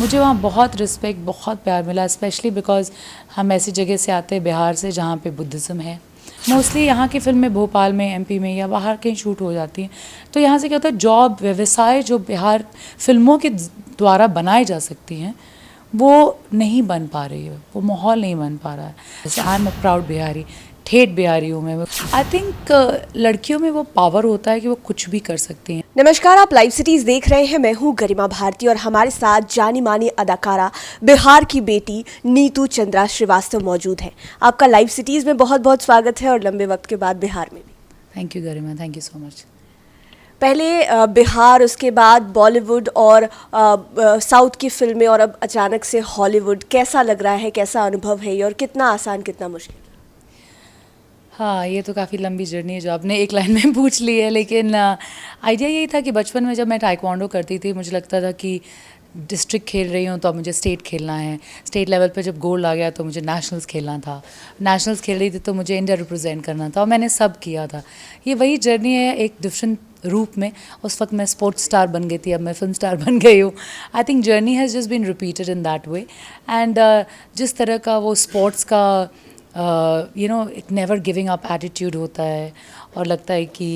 मुझे वहाँ बहुत रिस्पेक्ट, बहुत प्यार मिला, स्पेशली बिकॉज हम ऐसी जगह से आते हैं, बिहार से, जहाँ पे बुद्धिज़्म है। मोस्टली यहाँ की फिल्में भोपाल में, एमपी में या बाहर कहीं शूट हो जाती हैं, तो यहाँ से क्या होता है, जॉब, व्यवसाय जो बिहार फिल्मों के द्वारा बनाई जा सकती हैं, वो नहीं बन पा रही है, वो माहौल नहीं बन पा रहा है। जैसे I am a proud Bihari, ठेठ बिहारी हूँ मैं। आई थिंक लड़कियों में वो पावर होता है कि वो कुछ भी कर सकती हैं। नमस्कार, आप लाइव सिटीज देख रहे हैं। मैं हूं गरिमा भारती और हमारे साथ जानी मानी अदाकारा, बिहार की बेटी नीतू चंद्रा श्रीवास्तव मौजूद हैं। आपका लाइव सिटीज में बहुत बहुत स्वागत है और लंबे वक्त के बाद बिहार में भी। Thank you Garima, thank you so much. पहले बिहार, उसके बाद बॉलीवुड और साउथ की फिल्में और अब अचानक से हॉलीवुड, कैसा लग रहा है, कैसा अनुभव है ये और कितना आसान कितना मुश्किल? हाँ, ये तो काफ़ी लंबी जर्नी है जो आपने एक लाइन में पूछ ली है, लेकिन आइडिया यही था कि बचपन में जब मैं ताइक्वांडो करती थी, मुझे लगता था कि डिस्ट्रिक्ट खेल रही हूँ तो अब मुझे स्टेट खेलना है, स्टेट लेवल पे जब गोल्ड आ गया तो मुझे नेशनल्स खेलना था, नेशनल्स खेल रही थी तो मुझे इंडिया रिप्रेजेंट करना था, और मैंने सब किया था। ये वही जर्नी है एक डिफरेंट रूप में। उस वक्त मैं स्पोर्ट्स स्टार बन गई थी, अब मैं फिल्म स्टार बन गई हूँ। I think journey has just been repeated in that way. And जिस तरह का वो स्पोर्ट्स का एक नेवर गिविंग अप एटीट्यूड होता है, और लगता है कि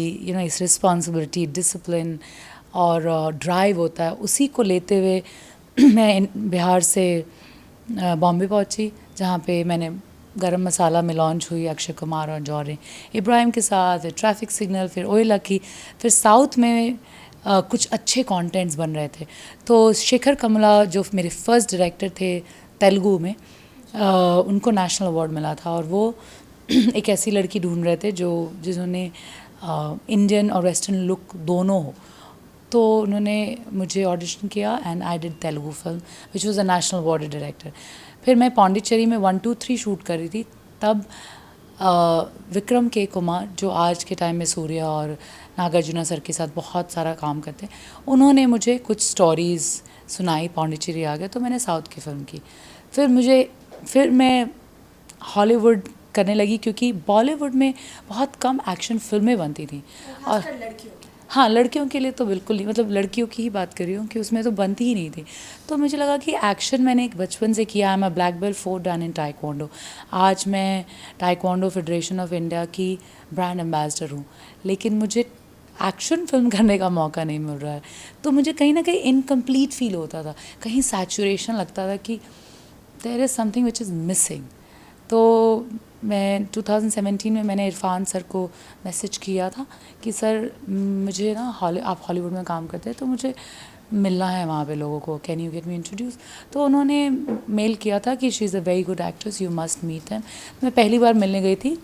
इस रिस्पॉन्सिबिलिटी, डिसिप्लिन और ड्राइव होता है, उसी को लेते हुए मैं बिहार से बॉम्बे पहुंची, जहाँ पे मैंने गरम मसाला में लॉन्च हुई अक्षय कुमार और जौहरी इब्राहिम के साथ, फिर ट्रैफिक सिग्नल, फिर ओएला की, फिर साउथ में कुछ अच्छे कंटेंट्स बन रहे थे। तो शेखर कमला जो मेरे फर्स्ट डायरेक्टर थे तेलुगु में, उनको नेशनल अवार्ड मिला था, और वो एक ऐसी लड़की ढूंढ रहे थे जिन्होंने इंडियन और वेस्टर्न लुक दोनों हो। तो उन्होंने मुझे ऑडिशन किया and I did Telugu film which was a national awarded director. फिर मैं पौंडीचेरी में 1, 2, 3 शूट कर रही थी, तब विक्रम के कुमार, जो आज के टाइम में सूर्या और नागार्जुना सर के साथ बहुत सारा काम करते हैं, उन्होंने मुझे कुछ स्टोरीज़ सुनाई, पौंडीचेरी आ गए तो मैंने साउथ की फ़िल्म की। फिर मैं हॉलीवुड करने लगी, क्योंकि बॉलीवुड में बहुत कम एक्शन फिल्में बनती थी, और हाँ, लड़कियों के लिए तो बिल्कुल नहीं, मतलब लड़कियों की ही बात कर रही हूँ कि उसमें तो बनती ही नहीं थी। तो मुझे लगा कि एक्शन मैंने एक बचपन से किया। आई am a black belt 4 dan in taekwondo. आज मैं ताइक्वांडो फेडरेशन ऑफ इंडिया की ब्रांड एम्बेसडर हूँ, लेकिन मुझे एक्शन फिल्म करने का मौका नहीं मिल रहा है। तो मुझे कहीं ना कहीं इनकम्प्लीट फील होता था, कहीं सैचुरेशन लगता था कि there is something which is missing. तो मैं 2017 में मैंने इरफान सर को मैसेज किया था कि सर मुझे ना आप हॉलीवुड में काम करते हैं तो मुझे मिलना है वहाँ पे लोगों को, can you get me introduce. तो उन्होंने मेल किया था कि she is a very good actress, you must meet them. मैं पहली बार मिलने गई थी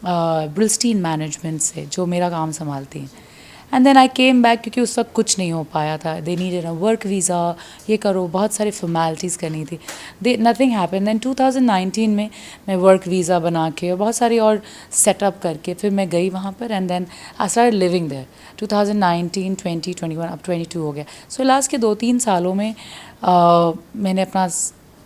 ब्रिलस्टीन मैनेजमेंट से, जो मेरा काम संभालती हैं। And then I came back, क्योंकि उस वक्त कुछ नहीं हो पाया था, they needed a work visa, ये करो, बहुत सारी फॉर्मेलिटीज़ करनी थी, दे नथिंग हैपन। देन 2019 में मैं वर्क वीज़ा बना के और बहुत सारी और सेटअप करके फिर मैं गई वहाँ पर, and then I started living there. 2019, 20, 21, अब 22 हो गया। सो लास्ट के 2-3 सालों में मैंने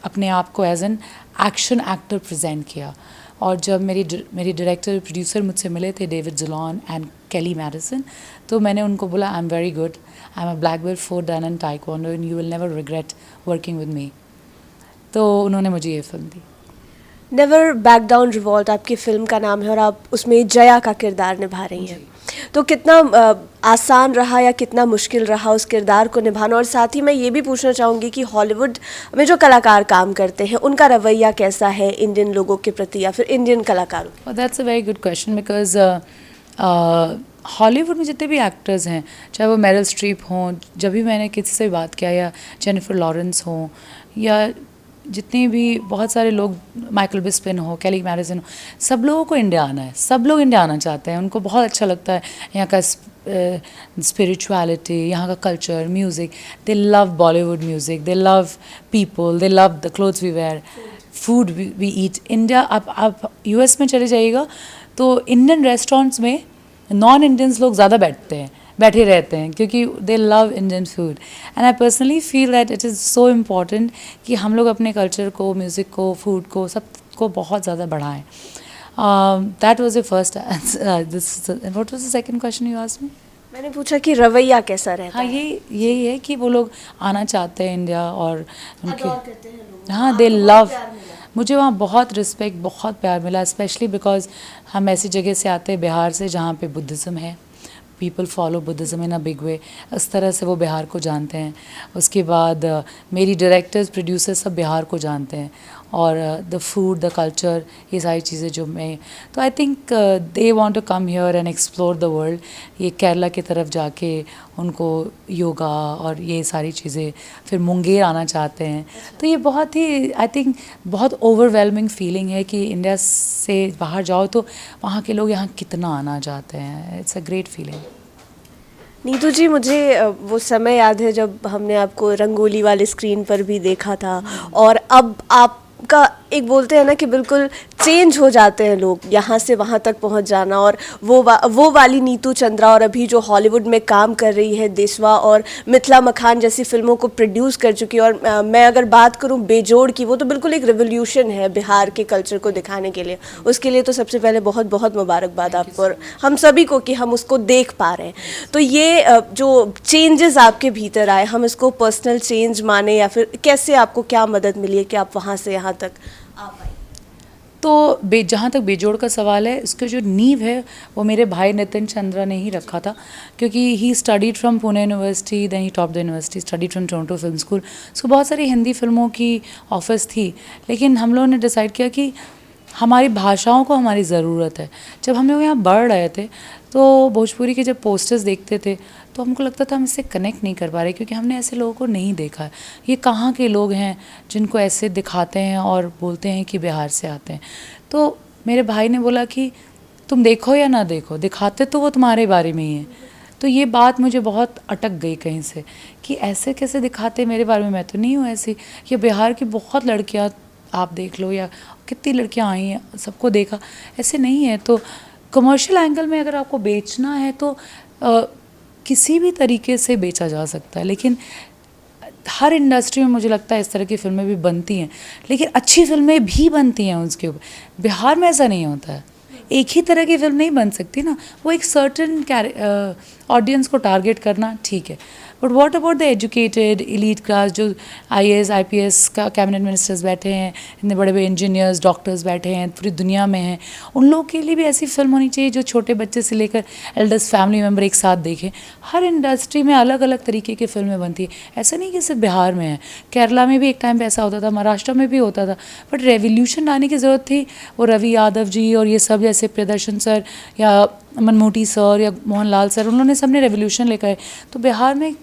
अपने आप को as an action actor present किया। और जब मेरी डायरेक्टर प्रोड्यूसर मुझसे मिले थे, David Zulon and Kelly Madison, तो मैंने उनको बोला I am very good, I am a black belt 4 dan in taekwondo and you will never regret working with me. तो उन्होंने मुझे ये फिल्म दी। नेवर बैक डाउन रिवॉल्ट आपकी फिल्म का नाम है और आप उसमें जया का किरदार निभा रही हैं। तो कितना आसान रहा या कितना मुश्किल रहा उस किरदार को निभाना? और साथ ही मैं ये भी पूछना चाहूँगी कि हॉलीवुड में जो कलाकार काम करते हैं उनका रवैया कैसा है इंडियन लोगों के प्रति या फिर इंडियन कलाकारों? That's a very good question, because Hollywood में जितने भी एक्टर्स हैं, चाहे वो मेरिल स्ट्रीप हों, जब भी मैंने किसी से बात किया, या जेनिफर लॉरेंस हों, या जितने भी बहुत सारे लोग, माइकल बिस्पिन हो, केली मैडिसन हो, सब लोगों को इंडिया आना है, सब लोग इंडिया आना चाहते हैं। उनको बहुत अच्छा लगता है यहाँ का स्पिरिचुअलिटी, यहाँ का culture, music. They love Bollywood music, they love people, they love the clothes we wear, food we eat. India, आप यूएस में चले जाइएगा तो इंडियन रेस्टोरेंट्स में नॉन इंडियंस लोग ज़्यादा बैठे रहते हैं, क्योंकि they love Indian food. And I personally feel that it is so important कि हम लोग अपने कल्चर को, म्यूज़िक को, फूड को, सब को बहुत ज़्यादा बढ़ाएं। That was the first. What was the second question you asked me? मैंने पूछा कि रवैया कैसा रहता हाँ, है? यही है कि वो लोग आना चाहते हैं इंडिया और उनके अडॉर करते हैं लोग, हाँ दे आपको बहुत लव। प्यार मिला। मुझे वहाँ बहुत रिस्पेक्ट बहुत प्यार मिला, स्पेशली बिकॉज हम ऐसी जगह से आते हैं बिहार से जहाँ पे बुद्धिज़्म है, people follow Buddhism in a big way. इस तरह से वो बिहार को जानते हैं। उसके बाद मेरी डायरेक्टर्स प्रोड्यूसर्स सब बिहार को जानते हैं, और द फूड द कल्चर, ये सारी चीज़ें जो मैं, तो I think they want to come here and explore the world. ये केरला की तरफ जाके उनको योगा और ये सारी चीज़ें, फिर मुंगेर आना चाहते हैं। तो ये बहुत ही आई थिंक बहुत ओवरवेलमिंग फीलिंग है कि इंडिया से बाहर जाओ तो वहाँ के लोग यहाँ कितना आना चाहते हैं। It's a great feeling. Neetu ji, मुझे वो समय याद है जब हमने आपको रंगोली वाले स्क्रीन पर भी देखा था, और अब आपका एक बोलते हैं ना कि बिल्कुल चेंज हो जाते हैं लोग, यहाँ से वहाँ तक पहुँच जाना, और वो वाली नीतू चंद्रा, और अभी जो हॉलीवुड में काम कर रही है, देशवा और मिथिला मखान जैसी फिल्मों को प्रोड्यूस कर चुकी है। और मैं अगर बात करूँ बेजोड़ की, वो तो बिल्कुल एक रिवोल्यूशन है बिहार के कल्चर को दिखाने के लिए। उसके लिए तो सबसे पहले बहुत बहुत मुबारकबाद आपको और हम सभी को कि हम उसको देख पा रहे हैं। तो ये जो चेंजेस आपके भीतर आए, हम इसको पर्सनल चेंज माने या फिर कैसे आपको क्या मदद मिली है कि आप वहाँ से यहाँ तक आ पाए? तो जहाँ तक बेजोड़ का सवाल है, इसका जो नींव है वो मेरे भाई नितिन चंद्रा ने ही रखा था, क्योंकि he studied from Pune university, then he top the university, studied from Toronto film school. उसको बहुत सारी हिंदी फिल्मों की ऑफर्स थी, लेकिन हम लोगों ने डिसाइड किया कि हमारी भाषाओं को हमारी ज़रूरत है। जब हम लोग यहाँ बढ़ रहे थे तो भोजपुरी के जब पोस्टर्स देखते थे तो हमको लगता था हम इससे कनेक्ट नहीं कर पा रहे, क्योंकि हमने ऐसे लोगों को नहीं देखा है। ये कहाँ के लोग हैं जिनको ऐसे दिखाते हैं और बोलते हैं कि बिहार से आते हैं। तो मेरे भाई ने बोला कि तुम देखो या ना देखो, दिखाते तो वो तुम्हारे बारे में ही है। तो ये बात मुझे बहुत अटक गई कहीं से कि ऐसे कैसे दिखाते मेरे बारे में, मैं तो नहीं हूँ ऐसी। ये बिहार की बहुत लड़कियाँ आप देख लो, या कितनी लड़कियाँ आई हैं, सबको देखा, ऐसे नहीं है। तो कमर्शियल एंगल में अगर आपको बेचना है तो किसी भी तरीके से बेचा जा सकता है, लेकिन हर इंडस्ट्री में मुझे लगता है इस तरह की फिल्में भी बनती हैं, लेकिन अच्छी फिल्में भी बनती हैं उसके ऊपर। बिहार में ऐसा नहीं होता है, एक ही तरह की फिल्म नहीं बन सकती ना, वो एक सर्टन ऑडियंस को टारगेट करना ठीक है, but what about the educated elite class, जो IAS IPS का कैबिनेट मिनिस्टर्स बैठे हैं, इतने बड़े बड़े इंजीनियर्स डॉक्टर्स बैठे हैं, पूरी दुनिया में हैं, उन लोगों के लिए भी ऐसी फिल्म होनी चाहिए जो छोटे बच्चे से लेकर एल्डर्स फैमिली मेम्बर एक साथ देखें। हर इंडस्ट्री में अलग अलग तरीके की फिल्में बनती है, ऐसा नहीं कि सिर्फ बिहार में है, केरला में भी एक टाइम पे ऐसा होता था, महाराष्ट्र में भी होता था, बट रेवोल्यूशन लाने की ज़रूरत थी। वो रवि यादव जी और ये सब जैसे प्रियदर्शन सर या मनमोटी सर या मोहनलाल सर, उन्होंने सबने रेवोल्यूशन लेकर आए, तो बिहार में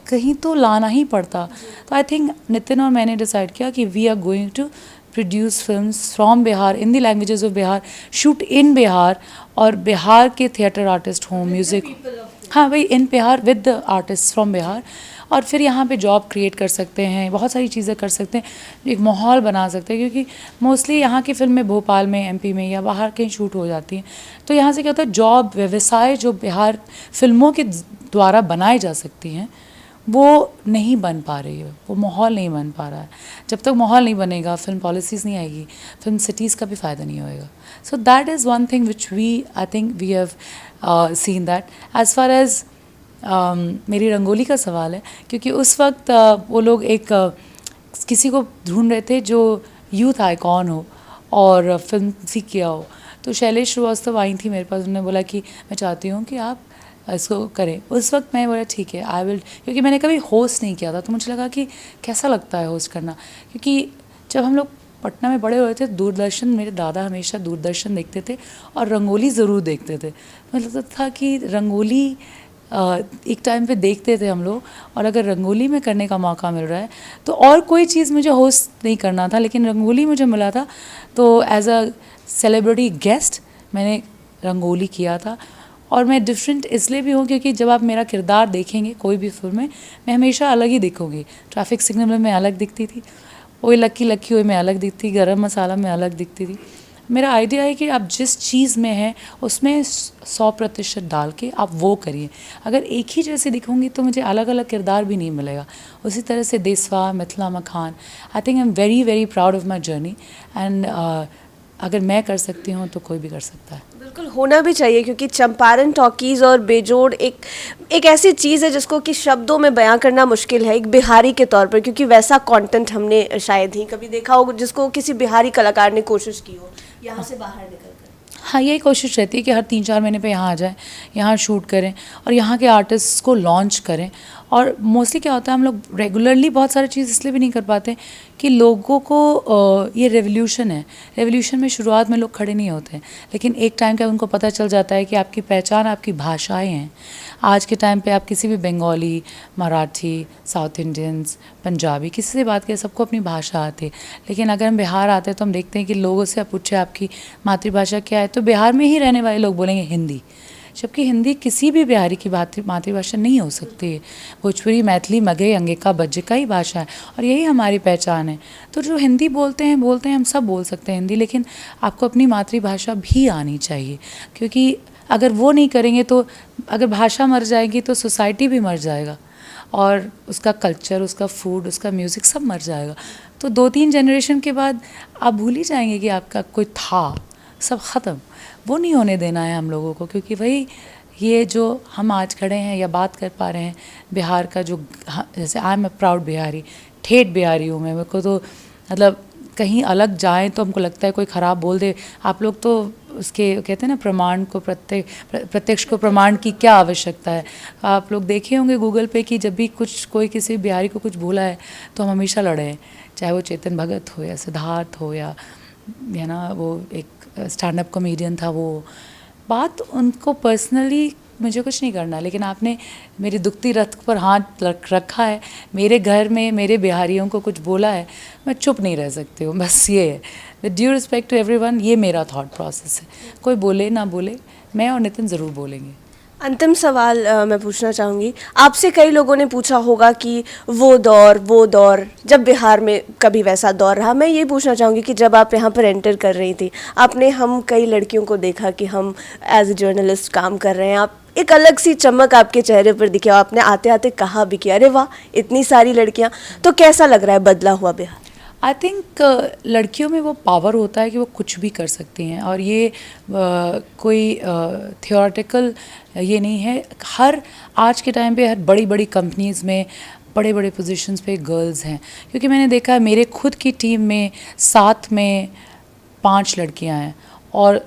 कहीं तो लाना ही पड़ता। तो आई थिंक नितिन और मैंने डिसाइड किया कि we are going to produce films from Bihar in the languages of Bihar, shoot in Bihar, और बिहार के थिएटर आर्टिस्ट हों, म्यूज़िक, हाँ भाई, in Bihar with the artist from Bihar, और फिर यहाँ पे जॉब क्रिएट कर सकते हैं, बहुत सारी चीज़ें कर सकते हैं, एक माहौल बना सकते हैं, क्योंकि मोस्टली यहाँ की फिल्में भोपाल में, MP में या बाहर कहीं शूट हो जाती हैं। तो यहाँ से क्या होता है, जॉब व्यवसाय जो बिहार फिल्मों के द्वारा बनाई जा सकती हैं वो नहीं बन पा रही है, वो माहौल नहीं बन पा रहा है। जब तक माहौल नहीं बनेगा, फिल्म पॉलिसीज़ नहीं आएगी, फिल्म सिटीज़ का भी फ़ायदा नहीं होएगा। So that is one thing which I think we have seen that. As far as मेरी रंगोली का सवाल है, क्योंकि उस वक्त वो लोग एक किसी को ढूंढ रहे थे जो यूथ आइकॉन हो और फिल्म सीख किया हो, तो शैलेश श्रीवास्तव आई थी मेरे पास, उन्होंने बोला कि मैं चाहती हूँ कि आप इसको करें। उस वक्त मैं बोला ठीक है, आई विल, क्योंकि मैंने कभी होस्ट नहीं किया था, तो मुझे लगा कि कैसा लगता है होस्ट करना, क्योंकि जब हम लोग पटना में बड़े हुए थे, दूरदर्शन, मेरे दादा हमेशा दूरदर्शन देखते थे और रंगोली ज़रूर देखते थे। मुझे लगता था कि रंगोली एक टाइम पे देखते थे हम लोग, और अगर रंगोली में करने का मौका मिल रहा है तो और कोई चीज़ मुझे होस्ट नहीं करना था, लेकिन रंगोली मुझे मिला था, तो एज अ सेलिब्रिटी गेस्ट मैंने रंगोली किया था। और मैं डिफरेंट इसलिए भी हूँ क्योंकि जब आप मेरा किरदार देखेंगे कोई भी फिल्म में, मैं हमेशा अलग ही दिखूँगी। ट्रैफिक सिग्नल में मैं अलग दिखती थी, ओए लक्की लक्की ओए में अलग दिखती, गरम मसाला में अलग दिखती थी। मेरा आइडिया है कि आप जिस चीज़ में हैं उसमें 100% डाल के आप वो करिए। अगर एक ही जैसे दिखूँगी तो मुझे अलग अलग किरदार भी नहीं मिलेगा। उसी तरह से देशवा, मिथिला मखान, I think I am very very proud of my journey, and अगर मैं कर सकती हूँ तो कोई भी कर सकता है। बिल्कुल होना भी चाहिए, क्योंकि चंपारण टॉकीज़ और बेजोड़ एक ऐसी चीज़ है जिसको कि शब्दों में बयां करना मुश्किल है एक बिहारी के तौर पर, क्योंकि वैसा कंटेंट हमने शायद ही कभी देखा हो जिसको किसी बिहारी कलाकार ने कोशिश की हो यहाँ से बाहर निकल कर। हाँ, यही कोशिश रहती है कि हर 3-4 महीने पे यहाँ आ जाएं, यहाँ शूट करें और यहाँ के आर्टिस्ट्स को लॉन्च करें। और मोस्टली क्या होता है, हम लोग रेगुलरली बहुत सारी चीज़ इसलिए भी नहीं कर पाते कि लोगों को ये रेवोल्यूशन है, रेवोल्यूशन में शुरुआत में लोग खड़े नहीं होते हैं, लेकिन एक टाइम का उनको पता चल जाता है कि आपकी पहचान आपकी भाषाएं हैं। आज के टाइम पे आप किसी भी बंगाली, मराठी, साउथ इंडियंस, पंजाबी किसी से बात करें, सबको अपनी भाषा आती है। लेकिन अगर हम बिहार आते हैं तो हम देखते हैं कि लोगों से आप पूछे आपकी मातृभाषा क्या है, तो बिहार में ही रहने वाले लोग बोलेंगे हिंदी, जबकि हिंदी किसी भी बिहारी की मातृभाषा नहीं हो सकती है। भोजपुरी, मैथिली, मगही, अंगिका, बज्जिका ही भाषा है और यही हमारी पहचान है। तो जो हिंदी बोलते हैं हम सब बोल सकते हैं हिंदी, लेकिन आपको अपनी मातृभाषा भी आनी चाहिए, क्योंकि अगर वो नहीं करेंगे तो अगर भाषा मर जाएगी तो सोसाइटी भी मर जाएगा और उसका कल्चर, उसका फूड, उसका म्यूज़िक सब मर जाएगा। तो 2-3 जनरेशन के बाद आप भूल ही जाएंगे कि आपका कोई था, सब ख़त्म। वो नहीं होने देना है हम लोगों को, क्योंकि वही ये जो हम आज खड़े हैं या बात कर पा रहे हैं बिहार का, जो जैसे I am a proud Bihari, ठेठ बिहारी हूँ मैं। मेरे को तो मतलब कहीं अलग जाएं तो हमको लगता है कोई ख़राब बोल दे, आप लोग तो उसके कहते हैं ना प्रमाण को प्रत्यक्ष को प्रमाण की क्या आवश्यकता है। आप लोग देखे होंगे गूगल पे कि जब भी कोई किसी बिहारी को कुछ बोला है तो हम हमेशा लड़े हैं, चाहे वो चेतन भगत हो या सिद्धार्थ हो या ना वो एक स्टैंड अप कॉमेडियन था। वो बात उनको पर्सनली मुझे कुछ नहीं करना, लेकिन आपने मेरी दुखती रथ पर हाथ रखा है, मेरे घर में मेरे बिहारियों को कुछ बोला है, मैं चुप नहीं रह सकती हूँ। बस ये है, with due respect to everyone, ये मेरा थॉट प्रोसेस है। कोई बोले ना बोले, मैं और नितिन ज़रूर बोलेंगे। अंतिम सवाल मैं पूछना चाहूँगी, आपसे कई लोगों ने पूछा होगा कि वो दौर जब बिहार में कभी वैसा दौर रहा। मैं ये पूछना चाहूँगी कि जब आप यहाँ पर एंटर कर रही थी, आपने हम कई लड़कियों को देखा कि हम एज ए जर्नलिस्ट काम कर रहे हैं, आप एक अलग सी चमक आपके चेहरे पर दिखे, आपने आते आते कहा भी कि अरे वाह इतनी सारी लड़कियाँ। तो कैसा लग रहा है बदला हुआ बिहार? आई थिंक लड़कियों में वो पावर होता है कि वो कुछ भी कर सकती हैं, और ये कोई थियोरेटिकल ये नहीं है। हर आज के टाइम पे हर बड़ी बड़ी कंपनीज़ में बड़े बड़े पोजीशंस पे गर्ल्स हैं, क्योंकि मैंने देखा है मेरे खुद की टीम में 7 में 5 लड़कियां हैं और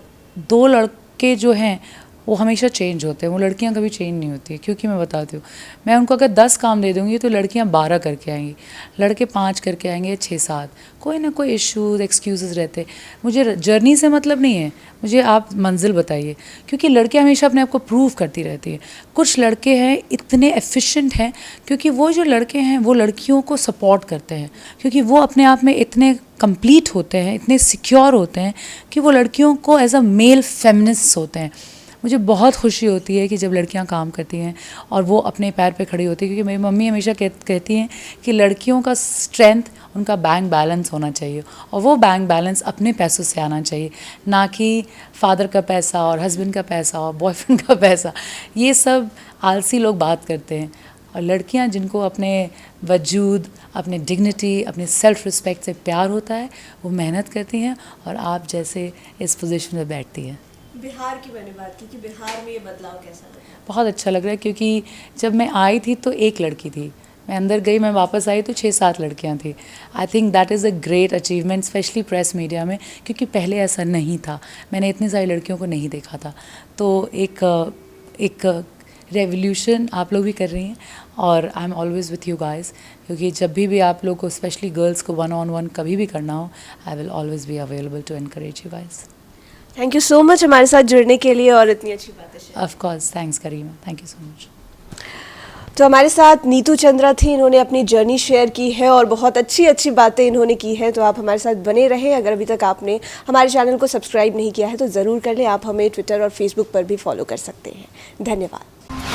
2 लड़के जो हैं वो हमेशा चेंज होते हैं, वो लड़कियां कभी चेंज नहीं होती है। क्योंकि मैं बताती हूँ, मैं उनको अगर 10 काम दे दूँगी तो लड़कियां 12 करके आएंगी, लड़के 5 करके आएंगे, 6-7, कोई ना कोई इश्यूज़ एक्सक्यूज़ रहते। मुझे जर्नी से मतलब नहीं है, मुझे आप मंजिल बताइए, क्योंकि लड़कियां हमेशा अपने आप को प्रूव करती रहती है। कुछ लड़के हैं इतने एफिशिएंट हैं, क्योंकि वो जो लड़के हैं वो लड़कियों को सपोर्ट करते हैं, क्योंकि वो अपने आप में इतने कंप्लीट होते हैं, इतने सिक्योर होते हैं कि वो लड़कियों को एज अ मेल फेमिनिस्ट होते हैं। मुझे बहुत खुशी होती है कि जब लड़कियां काम करती हैं और वो अपने पैर पे खड़ी होती है, क्योंकि मेरी मम्मी हमेशा कहती हैं कि लड़कियों का स्ट्रेंथ उनका बैंक बैलेंस होना चाहिए, और वो बैंक बैलेंस अपने पैसों से आना चाहिए, ना कि फादर का पैसा और हस्बैंड का पैसा और बॉयफ्रेंड का पैसा। ये सब आलसी लोग बात करते हैं, और लड़कियां जिनको अपने वजूद, अपने डिग्निटी, अपने सेल्फ रिस्पेक्ट से प्यार होता है, वो मेहनत करती हैं और आप जैसे इस पोजीशन में बैठती हैं। बिहार की मैंने बात की कि बिहार में ये बदलाव कैसा लगा? बहुत अच्छा लग रहा है, क्योंकि जब मैं आई थी तो 1 लड़की थी, मैं अंदर गई, मैं वापस आई तो 6-7 लड़कियां थी। I think that is a great achievement, specially press media में, क्योंकि पहले ऐसा नहीं था, मैंने इतनी सारी लड़कियों को नहीं देखा था। तो एक रेवोल्यूशन आप लोग भी कर रही हैं, और I am always with you guys, क्योंकि जब भी आप लोग को, स्पेशली गर्ल्स को 1-on-1 कभी भी करना हो, I will always be available to encourage you guys. Thank you so much हमारे साथ जुड़ने के लिए और इतनी अच्छी बातें share. Of course, thanks Karima, thank you so much. तो हमारे साथ नीतू चंद्रा थी, इन्होंने अपनी जर्नी शेयर की है और बहुत अच्छी बातें इन्होंने की हैं। तो आप हमारे साथ बने रहें। अगर अभी तक आपने हमारे चैनल को सब्सक्राइब नहीं किया है तो ज़रूर कर लें। आप हमें ट्विटर और फेसबुक पर भी फॉलो कर सकते हैं। धन्यवाद।